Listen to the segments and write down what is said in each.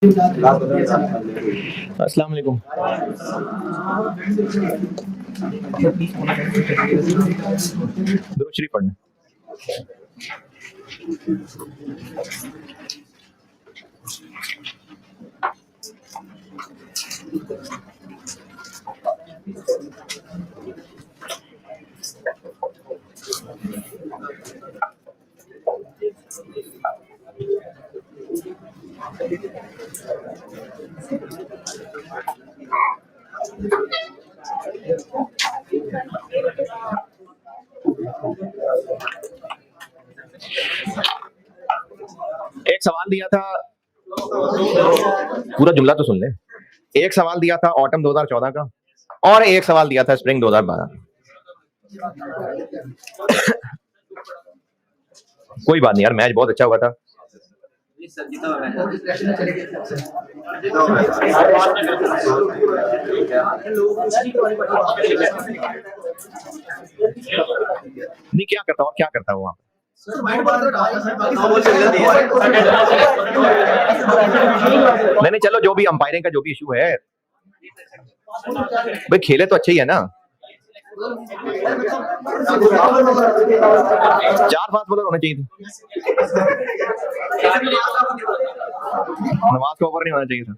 अस्सलाम वालेकुम। दुरूद शरीफ पढ़ना। एक सवाल दिया था, पूरा जुमला तो सुन ले। एक सवाल दिया था ऑटम 2014 का और एक सवाल दिया था स्प्रिंग 2012। कोई बात नहीं यार, मैच बहुत अच्छा हुआ था। नहीं, क्या करता हूँ, क्या करता हूँ वहां। नहीं, चलो, जो भी अंपायरिंग का जो भी इशू है भाई, खेले तो अच्छे ही है ना। 4-5 बॉलर होने चाहिए थे। नवाज का ओवर नहीं होना चाहिए था।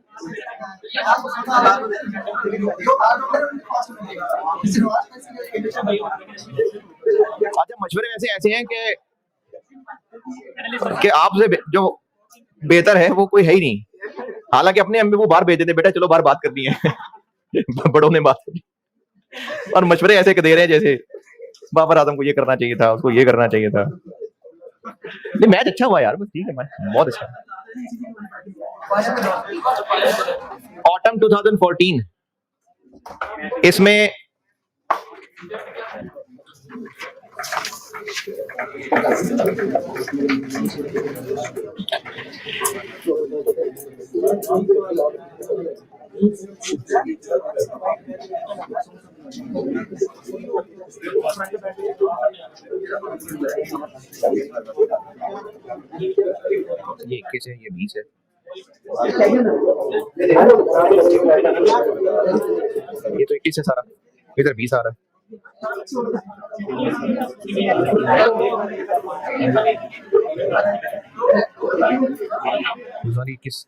अच्छा, मशवरे वैसे ऐसे हैं कि आपसे जो बेहतर है वो कोई है ही नहीं। हालांकि अपने अम्मी वो बाहर भेज देते, बेटा चलो बाहर बात करनी है। बड़ों ने बात करनी, और मशवरे ऐसे दे रहे हैं जैसे बाबर आजम को ये करना चाहिए था, उसको ये करना चाहिए था। नहीं, मैच अच्छा हुआ यार, ठीक है, बहुत अच्छा। ऑटम 2014, इसमें ये 21 है, ये 20 है। ये तो 21 है सारा, इधर 20 आ रहा है। सॉरी, 21।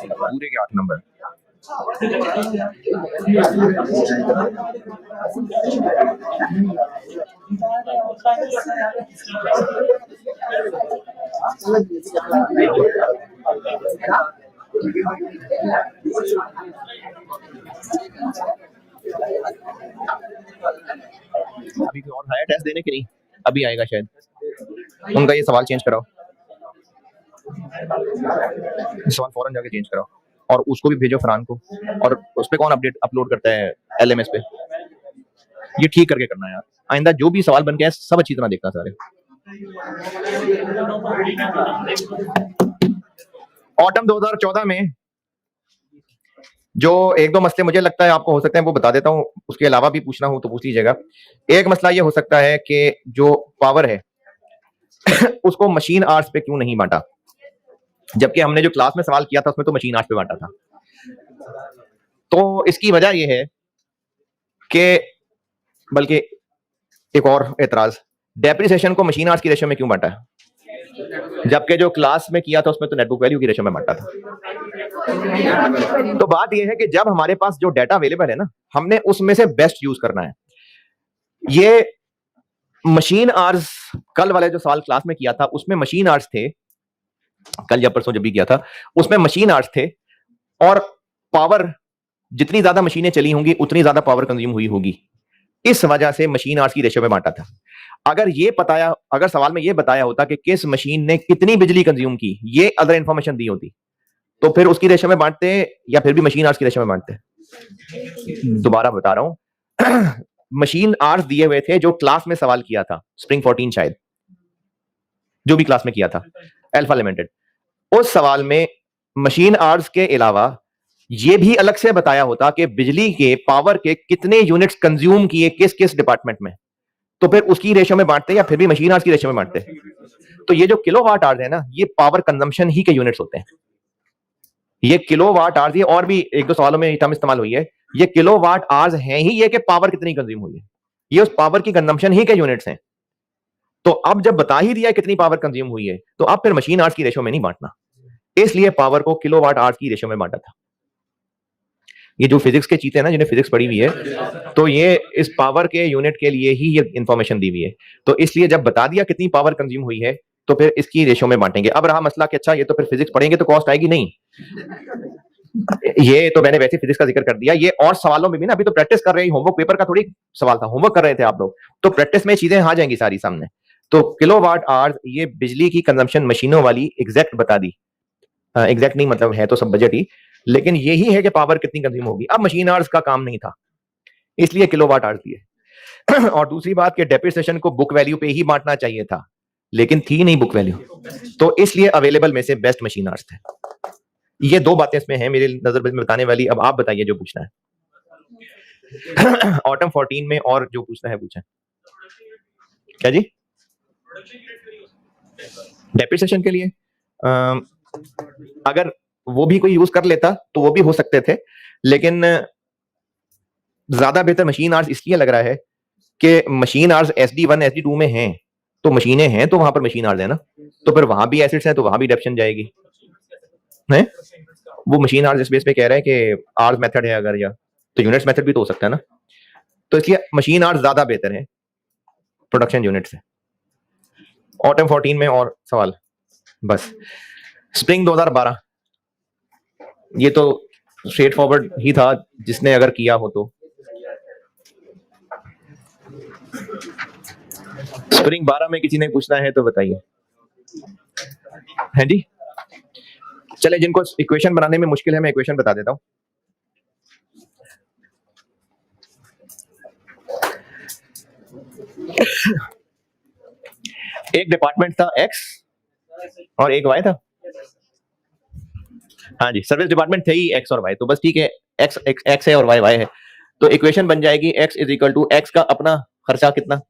पूरे के 8 नंबर। अभी कोई और आया टेस्ट देने के लिए? अभी आएगा शायद, उनका ये सवाल चेंज कराओ, सवाल फौरन जाके चेंज कराओ, और उसको भी भेजो फरहान को। और उस पे कौन अपडेट अपलोड करता है? LMS पे। ये ठीक करके करना है यार, आइंदा जो भी सवाल बन के आए सब अच्छी तरह देखना सारे। ऑटम 2014 में जो एक दो मसले मुझे लगता है आपको हो सकते हैं वो बता देता हूं, उसके अलावा भी पूछना हो तो पूछ लीजिएगा। एक मसला ये हो सकता है कि जो पावर है उसको मशीन आवर्स पे क्यों नहीं बांटा, जबकि हमने जो क्लास में सवाल किया था उसमें तो मशीन आवर्स पे बांटा था। तो इसकी वजह यह है कि, बल्कि एक और एतराज, डेप्रिसिएशन को मशीन आवर्स की रेशो में क्यों बांटा है, जबकि जो क्लास में किया था उसमें तो नेटबुक वैल्यू की रेशो में बांटा था। तो बात यह है कि जब हमारे पास जो डाटा अवेलेबल है ना, हमने उसमें से बेस्ट यूज करना है। ये मशीन आवर्स, कल वाले जो सवाल क्लास में किया था उसमें मशीन आवर्स थे, कल या परसों जब भी किया था उसमें मशीन आवर्स थे, और पावर जितनी ज्यादा मशीनें चली होंगी उतनी ज्यादा पावर कंज्यूम हुई होगी, इस वजह से मशीन आवर्स की रेशो में बांटा था। अगर सवाल में यह बताया होता कि किस मशीन ने कितनी बिजली कंज्यूम की, ये अदर इंफॉर्मेशन दी होती, तो फिर उसकी रेशो में बांटते या फिर भी मशीन आवर्स की रेशो में बांटते। दोबारा बता रहा हूं, मशीन आवर्स दिए हुए थे जो क्लास में सवाल किया था, स्प्रिंग 14 शायद, जो भी क्लास में किया था अल्फा लिमिटेड, उस सवाल में मशीन आवर्स के अलावा ये भी अलग से बताया होता कि बिजली के पावर के कितने यूनिट्स कंज्यूम किए किस किस डिपार्टमेंट में, तो फिर उसकी रेशियो में बांटते या फिर भी मशीन आवर्स की रेशियो में बांटते। तो ये जो किलोवाट आवर्स है ना, ये पावर कंजम्पशन ही के यूनिट्स होते हैं। ये किलोवाट आवर्स, ये और भी एक दो सवालों में टर्म इस्तेमाल हुई है, ये किलोवाट आवर्स हैं ही ये कि पावर कितनी कंज्यूम हुई है, ये उस पावर की कंजम्पशन ही के यूनिट्स हैं। तो अब जब बता ही दिया कितनी पावर कंज्यूम हुई है, तो अब फिर मशीन आवर्स की रेशियो में नहीं बांटना, इसलिए पावर को किलोवाट आवर्स की रेशियो में बांटा था। ये जो फिजिक्स के चीते हैं ना, जिन्हें फिजिक्स पढ़ी हुई है, तो ये इस पावर के यूनिट के लिए ही ये इंफॉर्मेशन दी हुई है। तो इसलिए जब बता दिया कितनी पावर कंज्यूम हुई है, तो फिर इसकी रेशियो में बांटेंगे। अब रहा मसला कि अच्छा ये तो फिर फिजिक्स पढ़ेंगे तो कॉस्ट आएगी, नहीं, ये तो मैंने वैसे फिजिक्स का जिक्र कर दिया। ये और सवालों में भी ना, अभी तो प्रैक्टिस कर रहे हैं, होमवर्क पेपर का थोड़ी सवाल था, होमवर्क कर रहे थे आप लोग, तो प्रैक्टिस में चीजें आ जाएंगी सारी सामने। तो किलोवाट आवर्स ये बिजली की कंजम्पशन मशीनों वाली एग्जैक्ट बता दी, एग्जैक्ट नहीं मतलब है तो सब बजट ही, लेकिन यही है कि पावर कितनी कंज्यूम होगी। अब मशीन आवर्स का काम नहीं था, इसलिए किलोवाट आवर्स दिए। और दूसरी बात कि डेप्रिसिएशन को बुक वैल्यू पे ही बांटना चाहिए था, लेकिन थी नहीं बुक वैल्यू, तो इसलिए अवेलेबल में से बेस्ट मशीन आवर्स थे। ये दो बातें इसमें हैं मेरे नजर में बताने वाली। अब आप बताइए जो पूछना है। ऑटम 14 में और जो पूछना है पूछें। क्या जी? डेप्रिसिएशन के लिए अगर वो भी कोई यूज कर लेता तो वो भी हो सकते थे, लेकिन ज्यादा बेहतर मशीन आवर्स इसलिए लग रहा है कि मशीन आवर्स SD1 SD2 में हैं, तो मशीनें हैं तो वहां पर मशीन आवर्स है ना, तो फिर वहां भी एसिड्स हैं तो वहां भी डेप्शन जाएगी है। वो मशीन आवर्स इस बेस पे कह रहा है कि आवर्स मेथड है अगर, या तो यूनिट्स मेथड भी तो हो सकता है ना, तो इसलिए मशीन आवर्स ज्यादा बेहतर है प्रोडक्शन यूनिट से। ऑटम 14 में और सवाल बस। स्प्रिंग 2012, ये तो स्ट्रेट फॉरवर्ड ही था, जिसने अगर किया हो तो। स्प्रिंग 12 में किसी ने पूछना है तो बताइए। है जी? चले, जिनको इक्वेशन बनाने में मुश्किल है मैं इक्वेशन बता देता हूं। एक डिपार्टमेंट था X और एक Y था। हाँ जी, सर्विस डिपार्टमेंट थे ही X और Y, तो बस ठीक है, X है और Y है। तो इक्वेशन बन जाएगी X is equal to X का अपना खर्चा कितना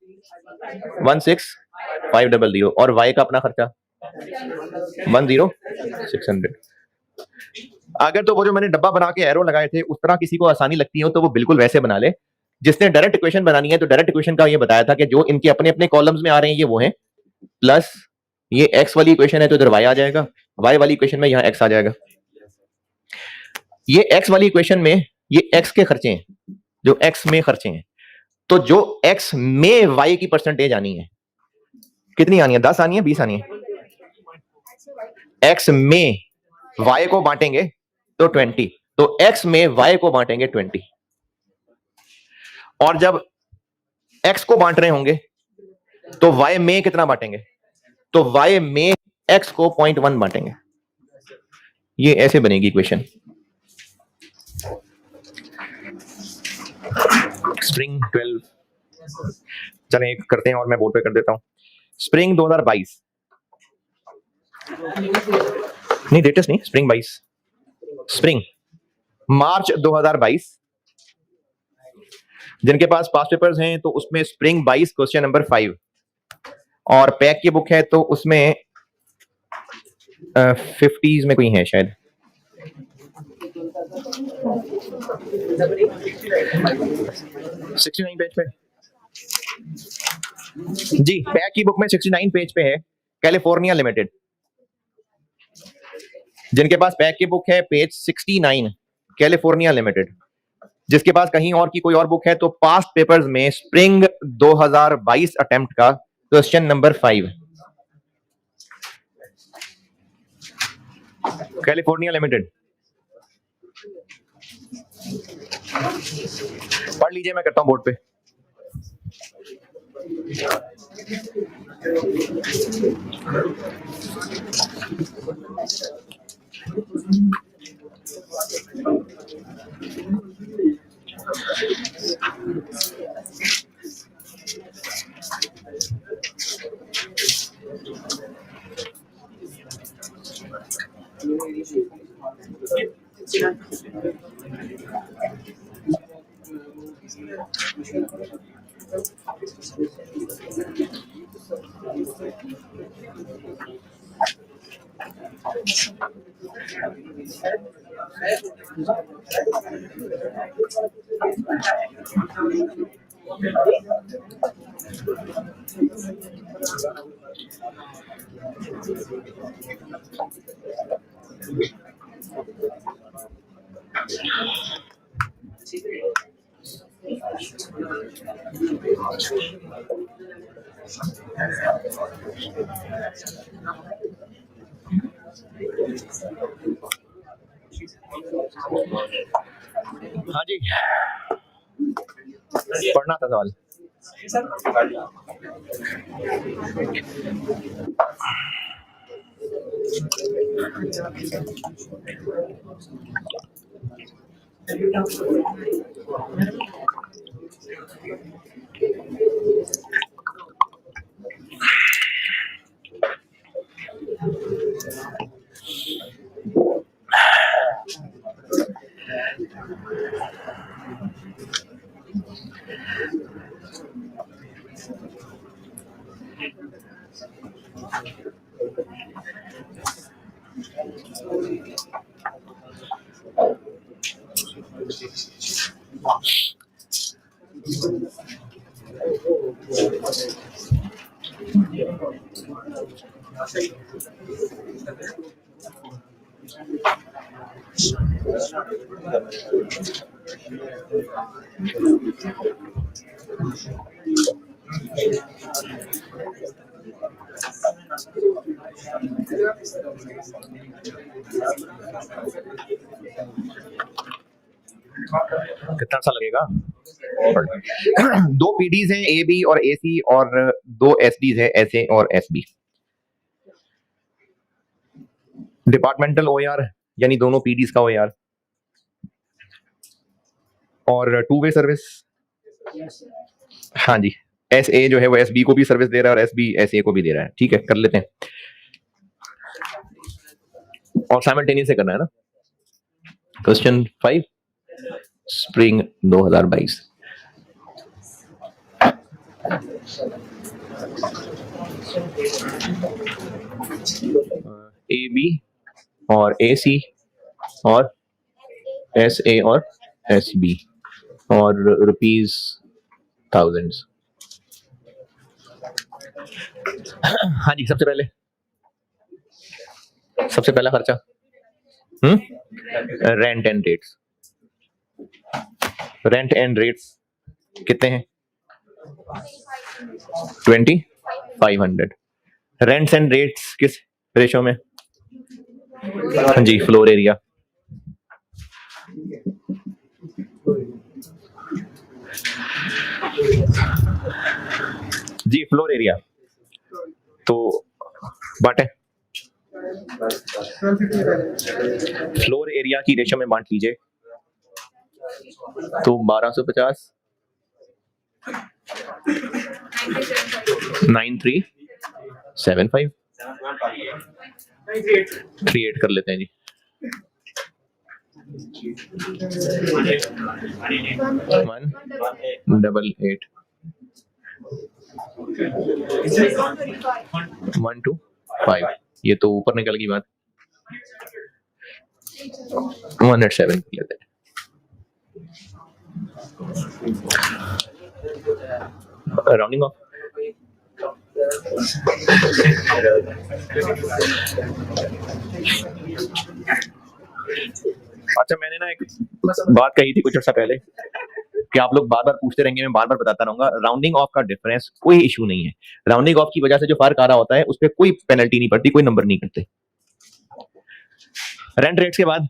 16500 और Y का अपना खर्चा 10600। अगर तो वो जो मैंने डब्बा बना के एरो लगाए थे उस तरह किसी को आसानी लगती हो तो वो बिल्कुल वैसे बना ले। जिसने डायरेक्ट इक्वेशन बनानी है तो डायरेक्ट इक्वेशन का ये बताया था कि जो इनके अपने अपने कॉलम्स में आ रहे हैं ये वो हैं, प्लस ये X वाली इक्वेशन है तो इधर Y आ जाएगा, Y वाली इक्वेशन में यहाँ X आ जाएगा। ये X वाली इक्वेशन में ये X के खर्चे हैं, जो X में खर्चे हैं, तो जो X में Y की परसेंटेज आनी है कितनी आनी है, 10 आनी है 20 आनी है। X में Y को बांटेंगे तो 20, तो X में Y को बांटेंगे 20, और जब X को बांट रहे होंगे तो Y में कितना बांटेंगे, तो Y में X को 0.1 बांटेंगे। ये ऐसे बनेगी इक्वेशन। स्प्रिंग 12 चलें करते हैं और मैं बोर्ड पे कर देता हूं। स्प्रिंग 2022 नहीं, लेटेस्ट नहीं, स्प्रिंग 22, स्प्रिंग मार्च 2022। जिनके पास पास्ट पेपर्स हैं तो उसमें स्प्रिंग 22 क्वेश्चन नंबर 5, और पैक की बुक है तो उसमें 50s में कोई है शायद, 69 पेज पे जी, पैक की बुक में 69 पेज पे है, कैलिफोर्निया लिमिटेड। जिनके पास पैक की बुक है पेज 69, कैलिफोर्निया लिमिटेड। जिसके पास कहीं और की कोई और बुक है तो पास्ट पेपर्स में स्प्रिंग 2022 अटेम्प्ट का क्वेश्चन नंबर 5, कैलिफोर्निया लिमिटेड। पढ़ लीजिए, मैं करता हूं बोर्ड पे। हाँ जी, पढ़ना था सवाल। कितना सा लगेगा? दो पीडीज हैं, ए बी और ए सी, और दो एस डीज है, एस ए और एस बी। डिपार्टमेंटल ओआर यानी दोनों पीडीज का ओआर, और टू वे सर्विस। हाँ जी, एस ए जो है वो एस बी को भी सर्विस दे रहा है और एस बी एस ए को भी दे रहा है। ठीक है, कर लेते हैं, और साइमल्टेनियस से करना है ना। Question 5, spring 2022। ए बी और ए सी और एस ए और एस बी, और रुपीज थाउजेंड्स। हाँ जी, सबसे पहला खर्चा rent and rates. Rent and rates कितने हैं? 2500। रेंट्स एंड रेट्स किस रेशो में? हाँ जी, फ्लोर एरिया। जी, फ्लोर एरिया तो बांटे, फ्लोर एरिया की रेशो में बांट लीजिए, तो 1250 9375 38 कर लेते हैं जी। 188 125, ये तो ऊपर निकल गई बात। 107 कर लेते हैं। Rounding off. अच्छा, मैंने ना एक बात कही थी कुछ अर्सा पहले कि आप लोग बार बार पूछते रहेंगे, मैं बार बार बताता रहूंगा। राउंडिंग ऑफ का डिफरेंस कोई इशू नहीं है। राउंडिंग ऑफ की वजह से जो फर्क आ रहा होता है उस पर कोई पेनल्टी नहीं पड़ती, कोई नंबर नहीं करते। रेंट रेट्स के बाद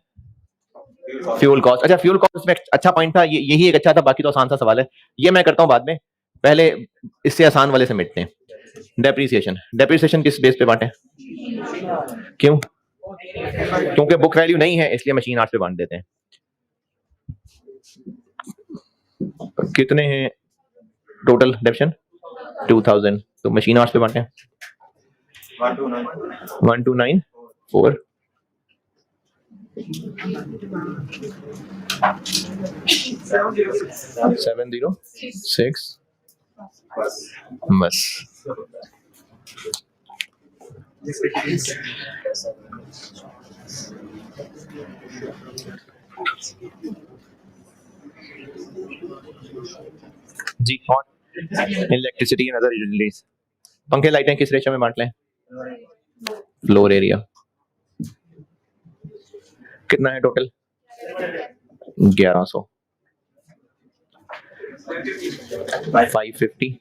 फ्यूल कॉस्ट। अच्छा, फ्यूल कॉस्ट में अच्छा पॉइंट था, यही एक अच्छा था, बाकी तो आसान सा सवाल है, ये मैं करता हूं बाद में। पहले इससे आसान वाले से मिटते हैं। डेप्रिसिएशन। डेप्रिसिएशन किस बेस पे बांटे? क्यों? क्योंकि बुक वैल्यू नहीं है, इसलिए मशीन आर्ट्स पे बांट देते हैं। कितने हैं टोटल डेप्शन? 2000, तो मशीन आर्ट्स पे बांटे 1294 706 बस। जी और इलेक्ट्रिसिटी एंड अदर यूटिलिटीज, पंखे लाइटें किस रेशो में बांट लें? फ्लोर एरिया कितना है टोटल? 1100। 550 3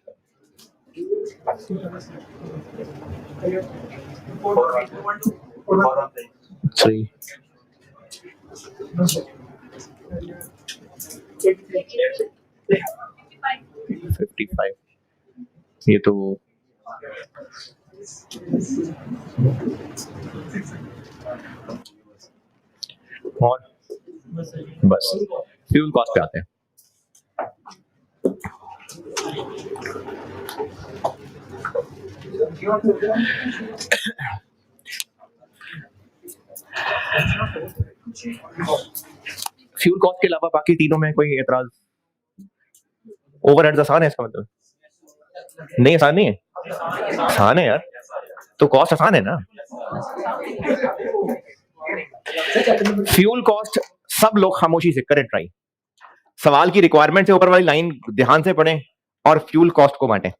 55। ये तो और बस फ्यूल कॉस्ट पे आते हैं। फ्यूल कॉस्ट के अलावा बाकी तीनों में कोई एतराज? ओवरहेड्स आसान है इसका मतलब? नहीं आसान नहीं है, आसान है यार, तो कॉस्ट आसान है ना। फ्यूल कॉस्ट सब लोग खामोशी से करें ट्राई, सवाल की रिक्वायरमेंट से ऊपर वाली लाइन ध्यान से पढ़ें और फ्यूल कॉस्ट को बांटें।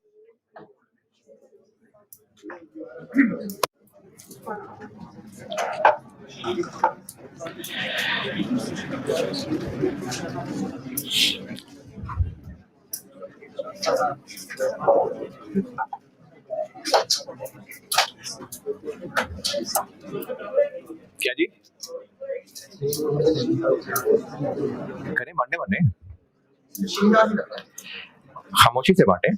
क्या जी करें? बांटे बांटे खामोशी से बांटे।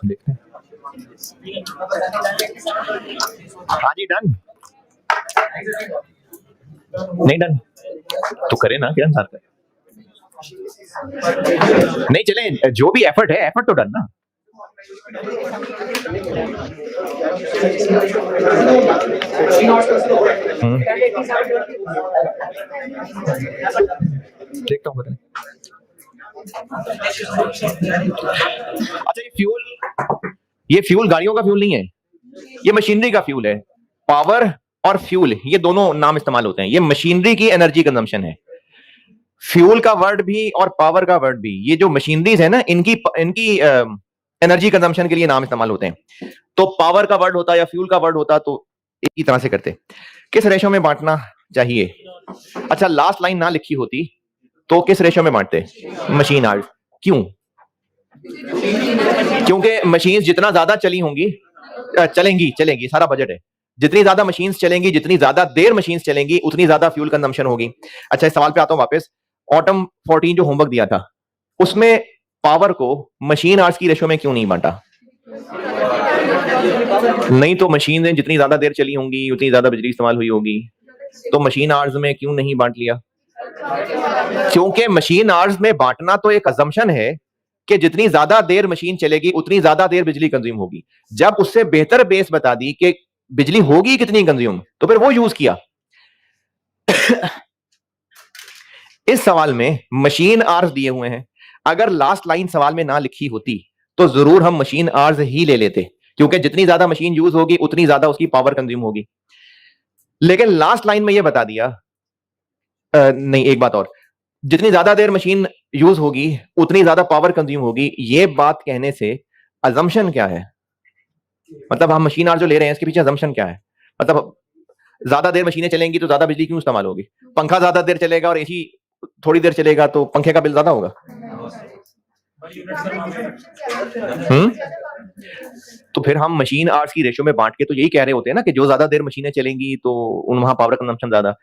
देखते हैं। हाँ जी डन, नहीं डन तो करे ना, क्या इंतजार करें? नहीं चले, जो भी एफर्ट है, एफर्ट तो डन ना। देखता हूँ बताएं। अच्छा ये फ्यूल गाड़ियों का फ्यूल नहीं है, ये मशीनरी का फ्यूल है। पावर और फ्यूल ये दोनों नाम इस्तेमाल होते हैं, ये मशीनरी की एनर्जी कंजम्पशन है। फ्यूल का वर्ड भी और पावर का वर्ड भी, ये जो मशीनरीज है ना, इनकी एनर्जी कंजम्पशन के लिए नाम इस्तेमाल होते हैं। तो पावर का वर्ड होता या फ्यूल का वर्ड होता तो एक ही तरह से करते। किस रेशो में बांटना चाहिए? अच्छा लास्ट लाइन ना लिखी होती तो किस रेशो में बांटते? Machine hours. क्यों? क्योंकि मशीन जितना ज्यादा चली होंगी, चलेंगी सारा बजट है, जितनी ज्यादा मशीन्स चलेंगी, जितनी ज्यादा देर मशीन्स चलेंगी, उतनी ज्यादा फ्यूल कंजम्पशन होगी। अच्छा इस सवाल पे आता हूं वापस। ऑटम 14 जो होमवर्क दिया था उसमें पावर को मशीन आवर्स की रेशो में क्यों नहीं बांटा? नहीं तो मशीन जितनी ज्यादा देर चली होंगी उतनी ज्यादा बिजली इस्तेमाल हुई होगी, तो मशीन आवर्स में क्यों नहीं बांट लिया? क्योंकि मशीन आवर्स में बांटना तो एक अजम्पशन है कि जितनी ज्यादा देर मशीन चलेगी उतनी ज्यादा देर बिजली कंज्यूम होगी। जब उससे बेहतर बेस बता दी कि बिजली होगी कितनी कंज्यूम, तो फिर वो यूज किया। इस सवाल में मशीन आवर्स दिए हुए हैं, अगर लास्ट लाइन सवाल में ना लिखी होती तो जरूर हम मशीन आवर्स ही ले लेते, क्योंकि जितनी ज्यादा मशीन यूज होगी उतनी ज्यादा उसकी पावर कंज्यूम होगी। लेकिन लास्ट लाइन में यह बता दिया, नहीं एक बात और, जितनी ज्यादा देर मशीन यूज होगी उतनी ज्यादा पावर कंज्यूम होगी। ये बात कहने से अजम्पशन क्या है, मतलब हम मशीन आर जो ले रहे हैं इसके पीछे अजम्पशन क्या है? मतलब ज्यादा देर मशीनें चलेंगी तो ज्यादा बिजली क्यों इस्तेमाल होगी? पंखा ज्यादा देर चलेगा और एसी थोड़ी देर चलेगा तो पंखे का बिल ज्यादा होगा। तो फिर हम मशीन आवर्स की रेशो में बांट के तो यही कह रहे होते हैं ना कि जो ज्यादा देर मशीनें चलेंगी तो उन वहां पावर कंजम्पशन ज्यादा।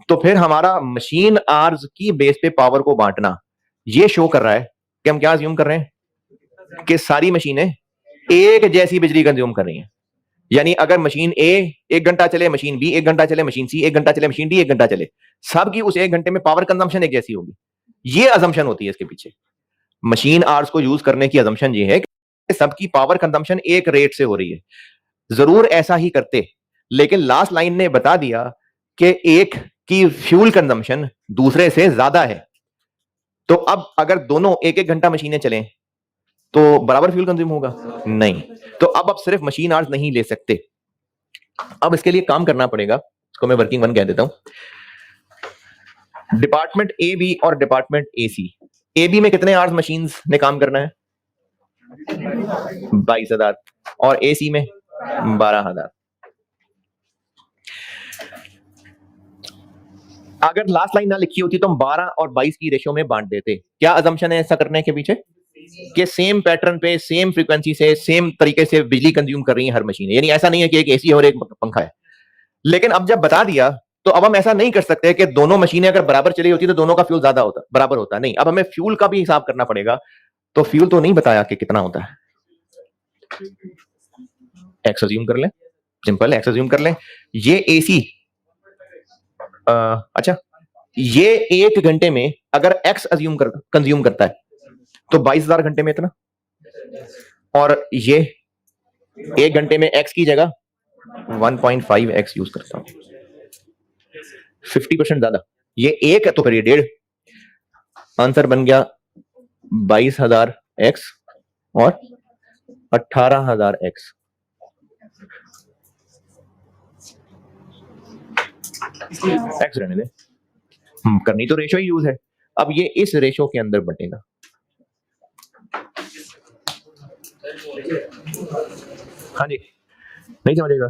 तो फिर हमारा मशीन आवर्स की बेस पे पावर को बांटना ये शो कर रहा है कि हम क्या अज्यूम कर रहे हैं कि सारी मशीनें एक जैसी बिजली कंज्यूम कर रही हैं। यानी अगर मशीन ए 1 घंटा चले, मशीन बी 1 घंटा चले, मशीन सी 1 घंटा चले, मशीन डी 1 घंटा चले, सबकी उस 1 घंटे में पावर कंजम्पशन एक जैसी होगी। ये अजम्पशन होती है इसके पीछे। मशीन आवर्स को यूज करने की अजम्पशन ये है कि सबकी पावर कंजम्पशन एक रेट से हो रही है। जरूर ऐसा ही करते, लेकिन लास्ट लाइन ने बता दिया कि एक की फ्यूल कंजम्पशन दूसरे से ज्यादा है। तो अब अगर दोनों 1-1 घंटा मशीनें चलें तो बराबर फ्यूल कंज्यूम होगा? नहीं। तो अब आप सिर्फ मशीन आवर्स नहीं ले सकते, अब इसके लिए काम करना पड़ेगा। इसको मैं वर्किंग वन कह देता हूं। डिपार्टमेंट ए बी और department A C. A B में कितने आवर्स मशीन्स ने काम करना है? 22,000 और ए सी में 12,000। अगर लास्ट लाइन ना लिखी होती तो हम 12 और 22 की रेशियो में बांट देते। क्या अजम्पशन है ऐसा करने के पीछे? कि सेम पैटर्न पे सेम फ्रीक्वेंसी से सेम तरीके से बिजली कंज्यूम कर रही है हर मशीन। यानी ऐसा नहीं है कि एक एसी और एक पंखा है। लेकिन अब जब बता दिया तो अब हम ऐसा नहीं कर सकते कि दोनों मशीनें अगर बराबर चली होती तो दोनों का फ्यूल ज्यादा होता, बराबर होता। नहीं, अब हमें फ्यूल का भी हिसाब करना पड़ेगा। तो फ्यूल तो नहीं बताया कि कितना होता है। एक्स अज्यूम कर लें, सिंपल एक्स अज्यूम कर लें। ये एसी, अच्छा ये 1 घंटे में अगर एक्स अज्यूम कंज्यूम करता है तो 22,000 घंटे में इतना, और ये 1 घंटे में एक्स की जगह 1.5 एक्स यूज करता हूं, 50% ज्यादा। ये एक है तो फिर ये 1.5। आंसर बन गया 22,000 एक्स और 18,000 एक्स। एक्स रहने दे, करनी तो रेशो ही यूज है। अब ये इस रेशो के अंदर बटेगा। हाँ जी, नहीं समझेगा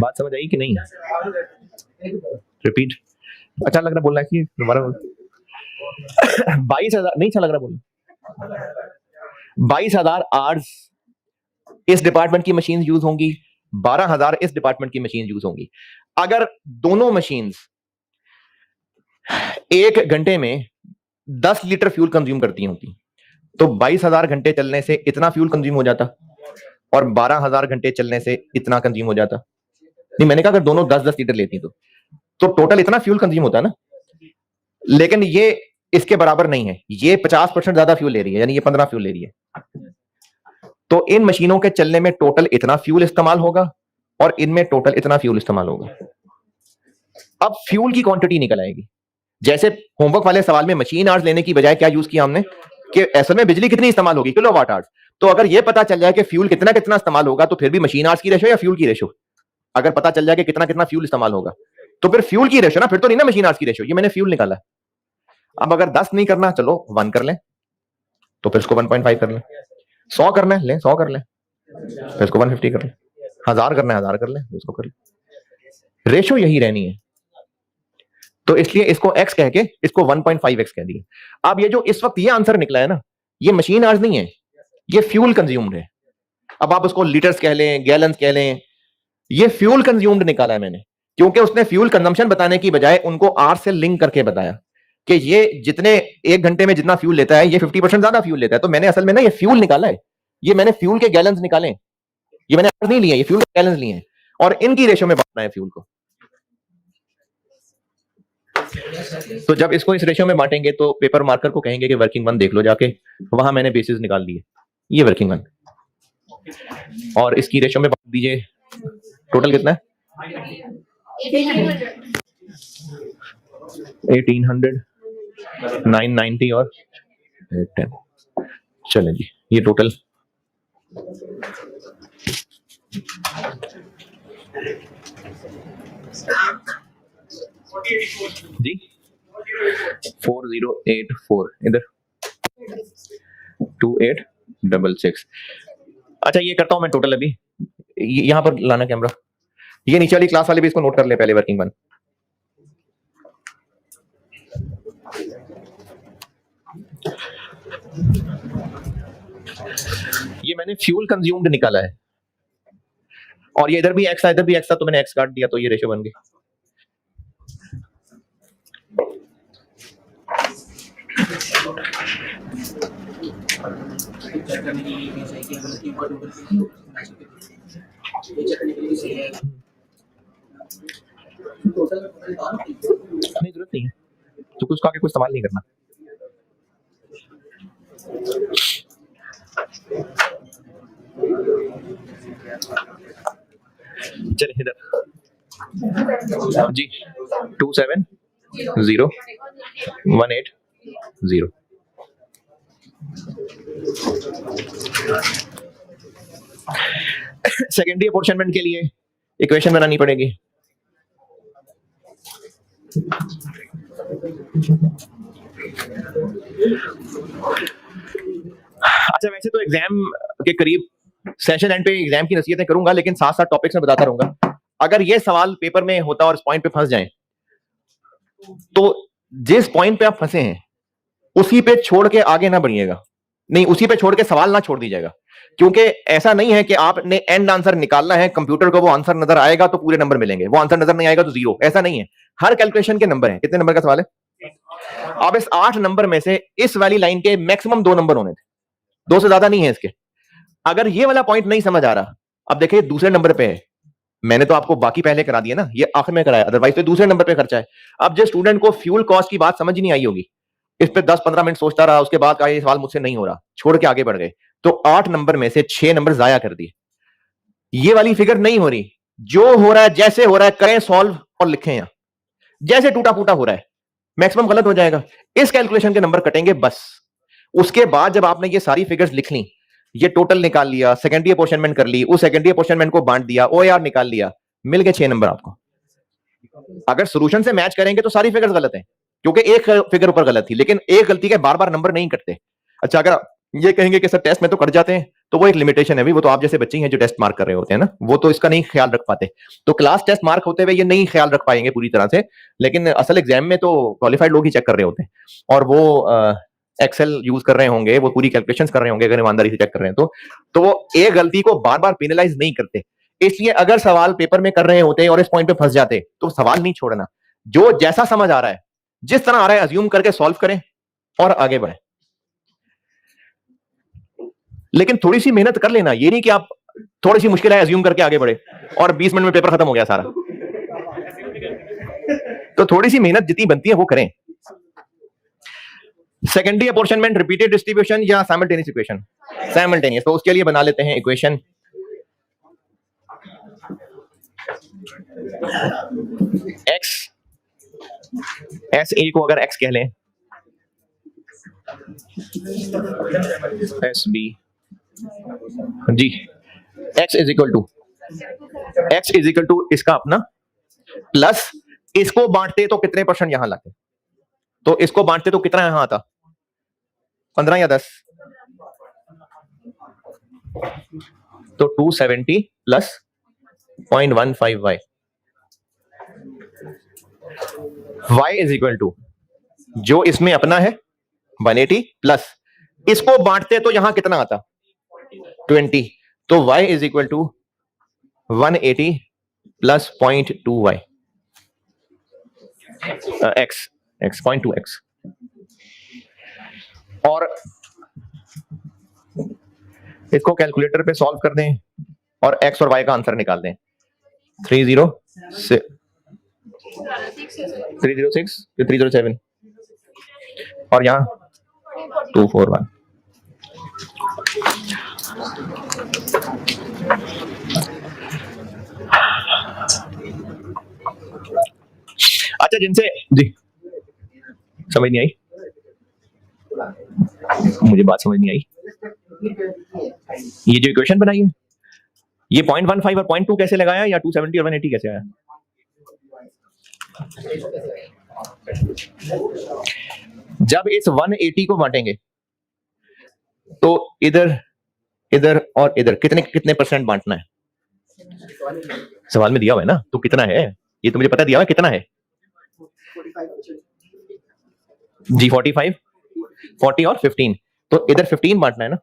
बात, समझ आई कि नहीं? रिपीट। अच्छा लग रहा बोलना कि दोबारा 22,000 नहीं अच्छा लग रहा बोलना। 22,000 आवर्स इस डिपार्टमेंट की मशीन यूज होंगी, 12,000 इस डिपार्टमेंट की मशीन यूज होंगी। अगर दोनों मशीन 1 घंटे में 10 लीटर फ्यूल कंज्यूम करती होती तो 22,000 घंटे चलने से इतना फ्यूल कंज्यूम हो जाता और 12,000 घंटे चलने से इतना कंज्यूम हो जाता। नहीं, मैंने कहा अगर दोनों 10-10 लीटर लेती तो टोटल इतना फ्यूल कंज्यूम होता ना। लेकिन ये इसके बराबर नहीं है, ये 50% ज्यादा फ्यूल ले रही है, यानी ये 15 फ्यूल ले रही है। तो इन मशीनों के चलने में टोटल इतना फ्यूल इस्तेमाल होगा और इनमें टोटल इतना फ्यूल इस्तेमाल होगा। अब फ्यूल की क्वांटिटी निकल आएगी। जैसे होमवर्क वाले सवाल में मशीन आवर्स लेने की बजाय क्या यूज किया हमने कि असल में बिजली कितनी इस्तेमाल होगी, किलोवाट आवर्स। तो अगर ये पता चल जाए कि फ्यूल कितना कितना इस्तेमाल होगा तो फिर भी मशीन आवर्स की रेशो या फ्यूल की रेशो। अगर पता चल जाए कि कितना कितना फ्यूल इस्तेमाल होगा तो फिर फ्यूल की रेशो ना, फिर तो नहीं ना मशीन आवर्स की रेशो। ये मैंने फ्यूल निकाला। अब अगर 10 नहीं करना, चलो 1 कर लें, तो फिर इसको 1.5 कर लें। 100 करना है, ले 100 कर लें, फिर इसको 150 कर लें। 1000 करना है 1000 कर लें, इसको कर लें। रेशो यही रहनी है। तो इसलिए इसको x कह के इसको 1.5x कह दिया। अब ये जो इस वक्त ये आंसर निकला है ना, ये मशीन आवर्स नहीं है, ये फ्यूल कंज्यूम्ड है। अब आप उसको लीटर्स कह लें, गैलन्स कह लें, ये फ्यूल कंज्यूम्ड निकाला है मैंने, क्योंकि उसने फ्यूल कंजम्पशन बताने की बजाय उनको आर से लिंक करके बताया कि ये जितने 1 घंटे में जितना फ्यूल लेता है ये 50% ज्यादा फ्यूल लेता है। तो मैंने असल में ना ये फ्यूल निकाला है, ये मैंने फ्यूल के गैलन्स निकाले, ये मैंने आवर्स नहीं लिए, ये फ्यूल के गैलन्स लिए हैं और इनकी रेशो में बांटना है फ्यूल को। तो जब इसको इस रेशो में बांटेंगे तो पेपर मार्कर को कहेंगे कि वर्किंग वन देख लो जाके, वहां मैंने बेसिस निकाल दिए, ये वर्किंग वन, और इसकी रेशो में बांट दीजिए। टोटल कितना है? 1800, 990 और 810। चलें जी, ये टोटल जी 4084 इधर 2866। अच्छा ये करता हूं मैं टोटल अभी, यहां पर लाना कैमरा, ये नीचे वाली क्लास वाले भी इसको नोट कर ले पहले, वर्किंग वन। ये मैंने फ्यूल कंज्यूम्ड निकाला है, और ये इधर भी एक्स था, इधर भी एक्स था, तो मैंने एक्स काट दिया, तो ये रेशियो बन गई। नहीं जरूरत नहीं है, तो कुछ आगे कुछ इस्तेमाल नहीं करना। चलिए इधर जी 270180। सेकेंडरी अपोर्शनमेंट के लिए इक्वेशन बनानी पड़ेगी। अच्छा वैसे तो एग्जाम के करीब सेशन एंड पे एग्जाम की नसीहतें करूंगा, लेकिन साथ साथ टॉपिक्स में बताता रहूंगा। अगर ये सवाल पेपर में होता और इस पॉइंट पे फंस जाए, तो जिस पॉइंट पे आप फंसे हैं उसी पे छोड़ के आगे ना बढ़िएगा, नहीं उसी पे छोड़ के सवाल ना छोड़ दीजिएगा, क्योंकि ऐसा नहीं है कि आपने एंड आंसर निकालना है, कंप्यूटर को वो आंसर नजर आएगा तो पूरे नंबर मिलेंगे, वो आंसर नजर नहीं आएगा तो जीरो, ऐसा नहीं है। हर कैलकुलेशन के नंबर है। कितने नंबर का सवाल है? अब इस 8 नंबर में से इस वाली लाइन के मैक्सिमम 2 नंबर होने थे, 2 से ज्यादा नहीं है इसके। अगर ये वाला पॉइंट नहीं समझ आ रहा, अब देखिए दूसरे नंबर पे है, मैंने तो आपको बाकी पहले करा दिया ना, ये आखिर में कराया, अदरवाइज तो दूसरे नंबर पे खर्चा है। अब जो स्टूडेंट को फ्यूल कॉस्ट की बात समझ ही नहीं आई होगी, इस पे 10-15 मिनट सोचता रहा, उसके बाद कहा ये सवाल मुझसे नहीं हो रहा, छोड़ के आगे बढ़ गए, तो 8 नंबर में से 6 नंबर जाया कर दिए। ये वाली फिगर नहीं हो रही, जो हो रहा है जैसे हो रहा है करें सॉल्व और लिखें, यहां जैसे टूटा फूटा हो रहा है मैक्सिमम गलत हो जाएगा, इस कैलकुलेशन के नंबर कटेंगे बस। उसके बाद जब आपने ये सारी फिगर्स लिख ली, ये टोटल निकाल लिया, सेकेंडरी अपोर्शनमेंट कर ली, उस सेकेंडरी अपोर्शनमेंट को बांट दिया, ओआर निकाल लिया, मिल गए 6 नंबर आपको। अगर सॉल्यूशन से मैच करेंगे तो सारी फिगर्स गलत हैं, क्योंकि एक फिगर ऊपर गलत थी, लेकिन एक गलती के बार बार नंबर नहीं कटते। अच्छा अगर ये कहेंगे कि सर टेस्ट में तो कट जाते हैं, तो वो एक लिमिटेशन है भी, वो तो आप जैसे बच्चे हैं जो टेस्ट मार्क कर रहे होते हैं ना, वो तो इसका नहीं ख्याल रख पाते, तो क्लास टेस्ट मार्क होते हुए ये नहीं ख्याल रख पाएंगे पूरी तरह से, लेकिन असल एग्जाम में तो क्वालिफाइड लोग ही चेक कर रहे होते हैं, और वो एक्सेल यूज कर रहे होंगे, वो पूरी कैलकुलेशंस कर रहे होंगे, अगर ईमानदारी से चेक कर रहे हैं तो वो एक गलती को बार बार पेनलाइज नहीं करते। इसलिए अगर सवाल पेपर में कर रहे होते और इस पॉइंट पे फंस जाते, तो सवाल नहीं छोड़ना, जो जैसा समझ आ रहा है, जिस तरह आ रहा है अज्यूम करके सॉल्व करें और आगे बढ़े। लेकिन थोड़ी सी मेहनत कर लेना, ये नहीं कि आप थोड़ी सी मुश्किल है अज्यूम करके आगे बढ़े और 20 मिनट में पेपर खत्म हो गया सारा। तो थोड़ी सी मेहनत जितनी बनती है वो करें। सेकेंडरी अपोर्शनमेंट, रिपीटेड डिस्ट्रीब्यूशन या साइमल्टेनियस इक्वेशन? साइमल्टेनियस। तो उसके लिए बना लेते हैं इक्वेशन x, एस ए को अगर x कह लें, S B G, x is equal to इसका अपना प्लस, इसको बांटते तो कितने परसेंट यहां लाते, तो इसको बांटते तो कितना यहां आता, 15 या 10, तो 270 plus 0.15y, y is equal to जो इसमें अपना है 180 प्लस इसको बांटते तो यहां कितना आता 20, तो y is equal to 180 plus 0.2y, x 0.2x। और इसको कैलकुलेटर पे सॉल्व कर दें और x और y का आंसर निकाल दें। 306 307 और यहां 241। अच्छा जिनसे जी समझ नहीं आई, मुझे बात समझ नहीं आई। ये जो इक्वेशन बनाई है, ये 0.15 और 0.2 कैसे लगाया, या 270 और 180 कैसे आया? जब इस 180 को बांटेंगे तो इधर, इधर और इधर कितने कितने परसेंट बांटना है? सवाल में दिया हुआ है ना, तो कितना है ये तो मुझे पता दिया हुआ है कितना है जी। 45, 40 और 15, तो इधर 15 बांटना है ना,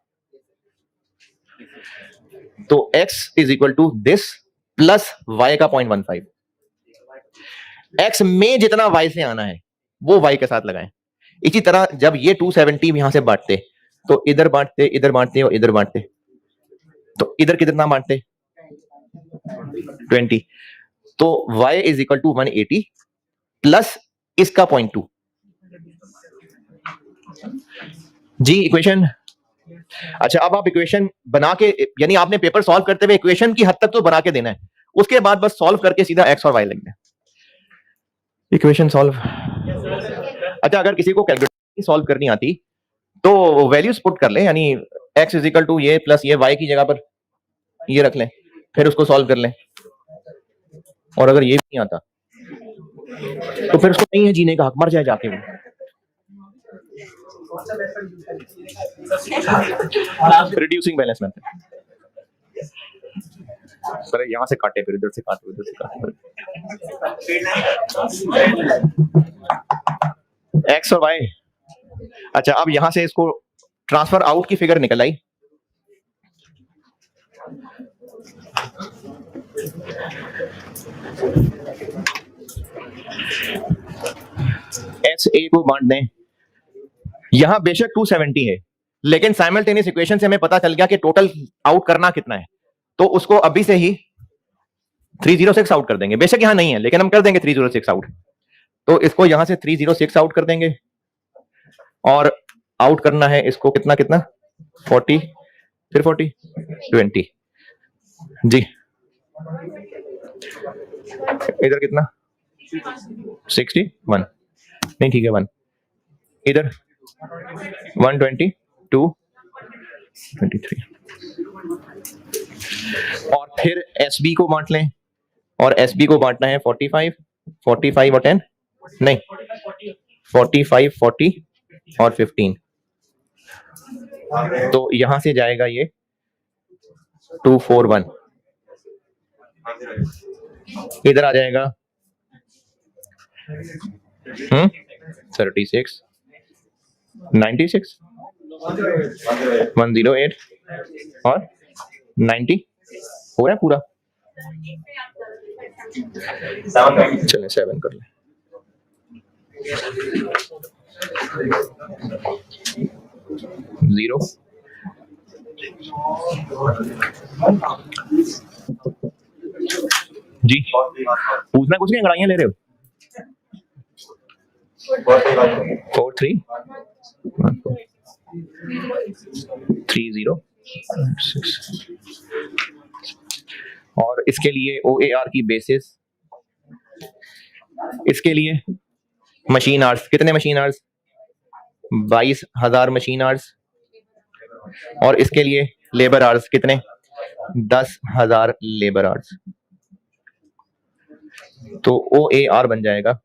तो x is equal to this plus y का 0.15। x में जितना y से आना है वो y के साथ लगाएं। इसी तरह जब ये 270 यहां से बांटते तो इधर बांटते, इधर बांटते और इधर बांटते, तो इधर कितना बांटते? 20। तो y is equal to 180 plus इसका 0.2 जी इक्वेशन। अच्छा, अब आप इक्वेशन बना के, यानी आपने पेपर सॉल्व करते हुए इक्वेशन की हद तक तो बना के देना है, उसके बाद बस सॉल्व करके सीधा x और y लिखना है। Equation solve. अच्छा, अगर किसी को कैलकुलेटर सॉल्व करनी आती तो वैल्यूज पुट कर ले, यानी x इज इक्वल टू ये प्लस ये y की जगह पर ये रख लें, फिर उसको सॉल्व कर लें। और अगर ये भी नहीं आता तो फिर उसको नहीं है जीने का हक, मर जाए जाके वो। Reducing balance method. सर यहां से काटे, फिर इधर से काटे, उधर से काटे, एक्स और वाई। अच्छा, अब यहां से इसको ट्रांसफर आउट की फिगर निकल आई। एस ए को बांट दें, यहां बेशक 270 है, लेकिन साइमल्टेनियस इक्वेशन से हमें पता चल गया कि टोटल आउट करना कितना है, तो उसको अभी से ही 306 आउट कर देंगे। बेशक यहां नहीं है लेकिन हम कर देंगे 306 आउट। तो इसको यहां से 306 आउट कर देंगे और आउट करना है इसको कितना कितना 40, फिर 40, 20 जी। इधर कितना 61, नहीं ठीक है 1, इधर 120, 2, 23, और फिर SB को बांट लें, और SB को बांटना है 45, 45 और 10, नहीं 45, 40 और 15। तो यहां से जाएगा ये 241, इधर आ जाएगा 36, 96, 108 और 90। हो रहा है पूरा? चले 7 कर ले। जीरो जी, पूछना कुछ नहीं, अंगड़ाइयां ले रहे हो। 4, 3, 3, 0, 6। और इसके लिए OAR की बेसिस, इसके लिए मशीन आवर्स, कितने मशीन आवर्स? 22,000 machine hours. और इसके लिए लेबर आवर्स कितने? 10,000 लेबर आवर्स। तो OAR बन जाएगा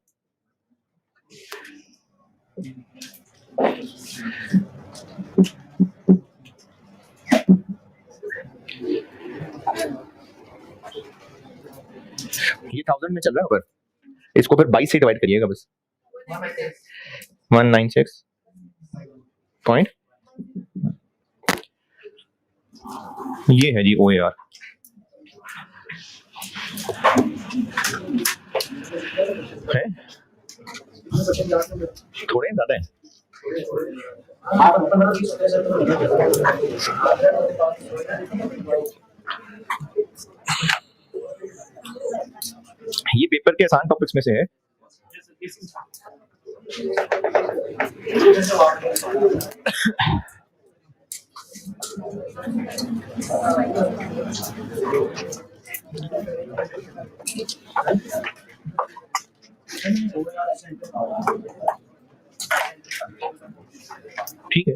ये 1000 में चल रहा है, पर इसको फिर 22 से डिवाइड करिएगा बस। 196 पॉइंट, ये है जी OAR। है थोड़े ज्यादा है। ये पेपर के आसान टॉपिक्स में से है। ठीक है।